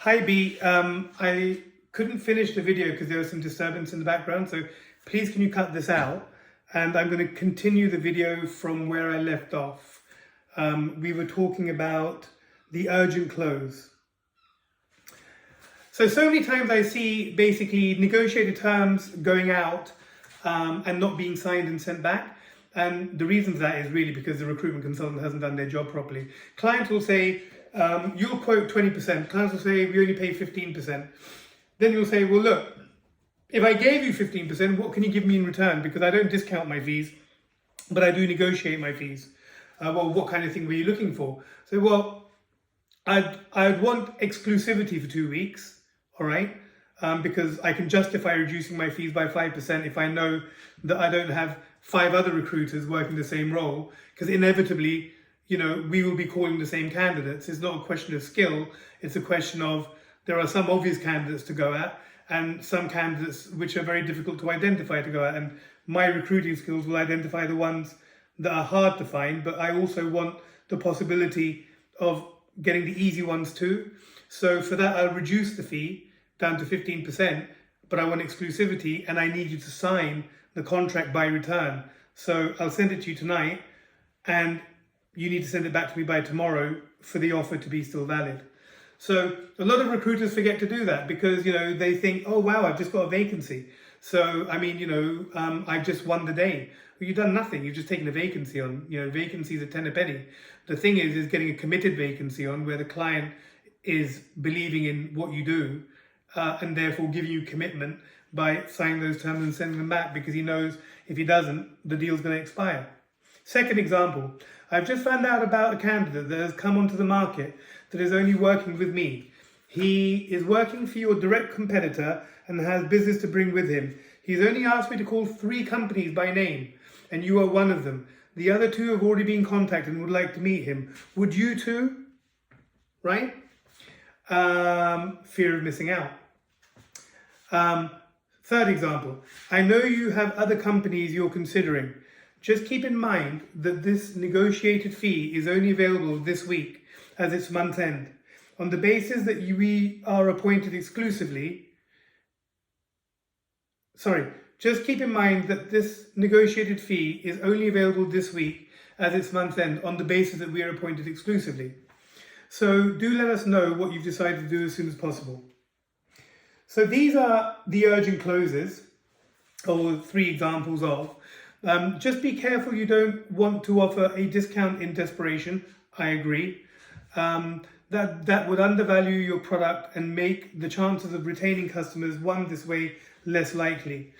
Hi B, I couldn't finish the video because there was some disturbance in the background, so please can you cut this out? And I'm going to continue the video from where I left off. We were talking about the urgent close. So many times I see basically negotiated terms going out and not being signed and sent back. And the reason for that is really because the recruitment consultant hasn't done their job properly. Clients will say, you'll quote 20%. Clients will say, we only pay 15%. Then you'll say, well, look, if I gave you 15%, what can you give me in return? Because I don't discount my fees, but I do negotiate my fees. Well, what kind of thing were you looking for? So, well, I'd want exclusivity for 2 weeks, all right? Because I can justify reducing my fees by 5% if I know that I don't have 5 other recruiters working the same role, because inevitably, you know, we will be calling the same candidates. It's not a question of skill. It's a question of there are some obvious candidates to go at and some candidates which are very difficult to identify to go at. And my recruiting skills will identify the ones that are hard to find, but I also want the possibility of getting the easy ones too. So for that, I'll reduce the fee down to 15%, but I want exclusivity and I need you to sign the contract by return. So I'll send it to you tonight and you need to send it back to me by tomorrow for the offer to be still valid. So a lot of recruiters forget to do that because, you know, they think, oh, wow, I've just got a vacancy. So, I mean, you know, I've just won the day. Well, you've done nothing. You've just taken a vacancy on. You know, vacancies are 10 a penny. The thing is getting a committed vacancy on where the client is believing in what you do and therefore giving you commitment by signing those terms and sending them back because he knows if he doesn't, the deal's going to expire. Second example, I've just found out about a candidate that has come onto the market that is only working with me. He is working for your direct competitor and has business to bring with him. He's only asked me to call 3 companies by name, and you are one of them. The other 2 have already been contacted and would like to meet him. Would you too? Right? Fear of missing out. Third example, I know you have other companies you're considering. Just keep in mind that this negotiated fee is only available this week as it's month end. On the basis that we are appointed exclusively, just keep in mind that this negotiated fee is only available this week as it's month end on the basis that we are appointed exclusively. So do let us know what you've decided to do as soon as possible. So these are the urgent closes, or 3 examples of. Just be careful you don't want to offer a discount in desperation. I agree. That would undervalue your product and make the chances of retaining customers this way less likely.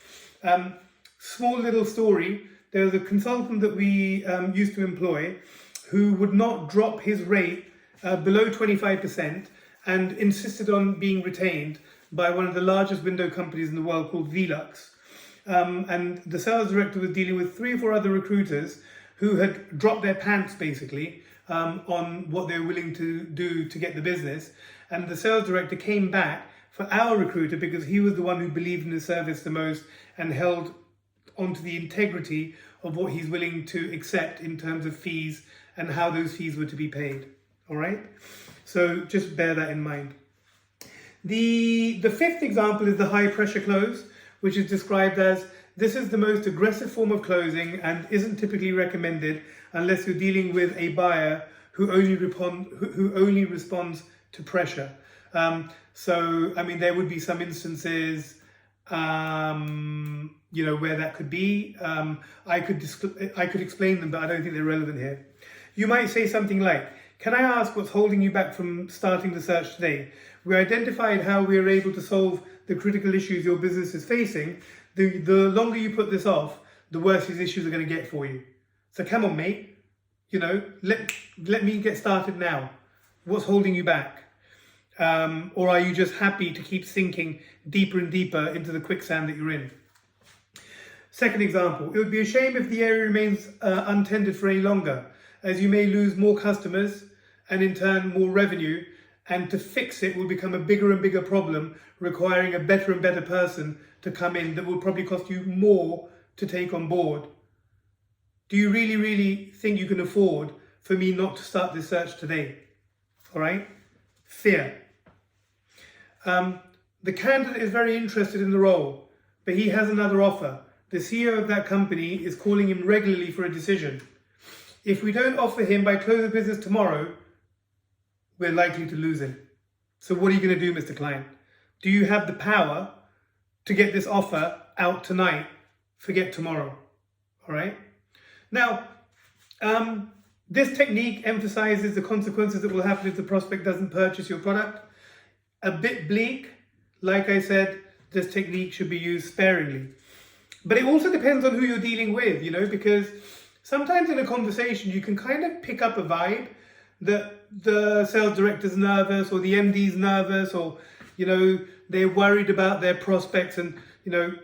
Small little story. There was a consultant that we used to employ who would not drop his rate below 25% and insisted on being retained by one of the largest window companies in the world called Velux. And the sales director was dealing with 3 or 4 other recruiters who had dropped their pants basically on what they were willing to do to get the business. And the sales director came back for our recruiter because he was the one who believed in the service the most and held onto the integrity of what he's willing to accept in terms of fees and how those fees were to be paid. All right? So just bear that in mind. The 5th example is the high pressure close, which is described as this is the most aggressive form of closing and isn't typically recommended unless you're dealing with a buyer who only responds to pressure. So, I mean, there would be some instances, you know, where that could be. I could explain them, but I don't think they're relevant here. You might say something like, can I ask what's holding you back from starting the search today? We identified how we are able to solve the critical issues your business is facing. The longer you put this off, the worse these issues are going to get for you. So come on, mate. You know, let me get started now. What's holding you back? Or are you just happy to keep sinking deeper and deeper into the quicksand that you're in? Second example, it would be a shame if the area remains untended for any longer, as you may lose more customers and in turn more revenue, and to fix it will become a bigger and bigger problem, requiring a better and better person to come in that will probably cost you more to take on board. Do you really, really think you can afford for me not to start this search today? All right? Fear. The candidate is very interested in the role, but he has another offer. The CEO of that company is calling him regularly for a decision. If we don't offer him by close of business tomorrow, we're likely to lose him. So what are you going to do, Mr. Client? Do you have the power to get this offer out tonight? Forget tomorrow. All right? Now, this technique emphasizes the consequences that will happen if the prospect doesn't purchase your product. A bit bleak. Like I said, this technique should be used sparingly. But it also depends on who you're dealing with, you know, because sometimes in a conversation you can kind of pick up a vibe that the sales director's nervous or the MD's nervous, or, you know, they're worried about their prospects. And, you know,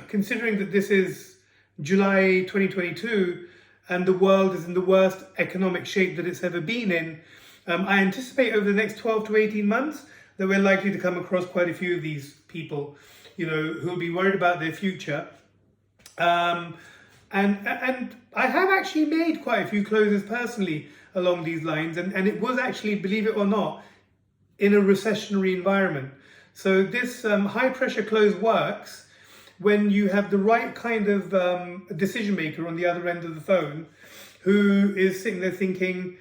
considering that this is July 2022 and the world is in the worst economic shape that it's ever been in, I anticipate over the next 12 to 18 months that we're likely to come across quite a few of these people, you know, who'll be worried about their future. And I have actually made quite a few closes personally along these lines, and it was actually, believe it or not, in a recessionary environment. So this high pressure close works when you have the right kind of decision maker on the other end of the phone who is sitting there thinking,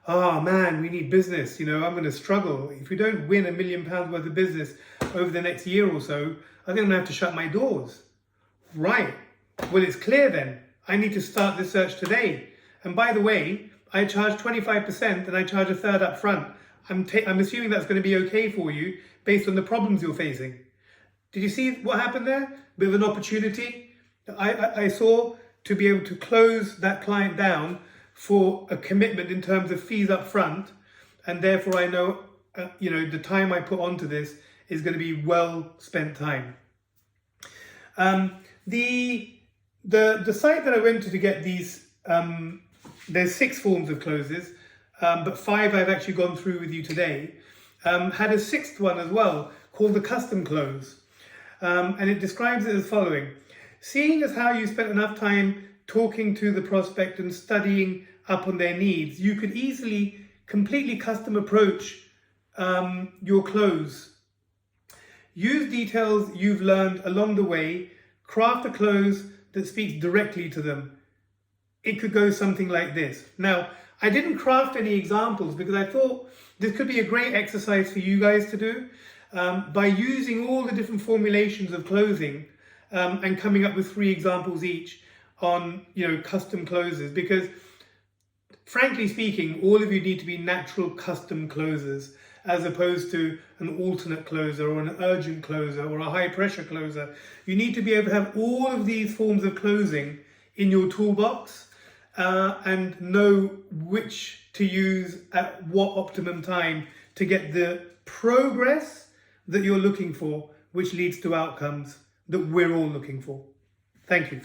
oh man, we need business, you know, I'm going to struggle. If we don't win £1 million worth of business over the next year or so, I think I'm going to have to shut my doors. Right. Well, it's clear then. I need to start this search today. And by the way, I charge 25% and I charge a third up front. I'm assuming that's going to be okay for you based on the problems you're facing. Did you see what happened there? Bit of an opportunity I saw to be able to close that client down for a commitment in terms of fees up front. And therefore I know, you know, the time I put onto this is going to be well spent time. The site that I went to get these, there's 6 forms of closes, but 5 I've actually gone through with you today, had a 6th one as well called the custom close. And it describes it as following. Seeing as how you spent enough time talking to the prospect and studying up on their needs, you could easily completely custom approach your close. Use details you've learned along the way, craft a close that speaks directly to them. It could go something like this. Now, I didn't craft any examples because I thought this could be a great exercise for you guys to do by using all the different formulations of closing and coming up with 3 examples each on, you know, custom closes. Because frankly speaking, all of you need to be natural custom closers as opposed to an alternate closer or an urgent closer or a high pressure closer. You need to be able to have all of these forms of closing in your toolbox and know which to use at what optimum time to get the progress that you're looking for, which leads to outcomes that we're all looking for. Thank you.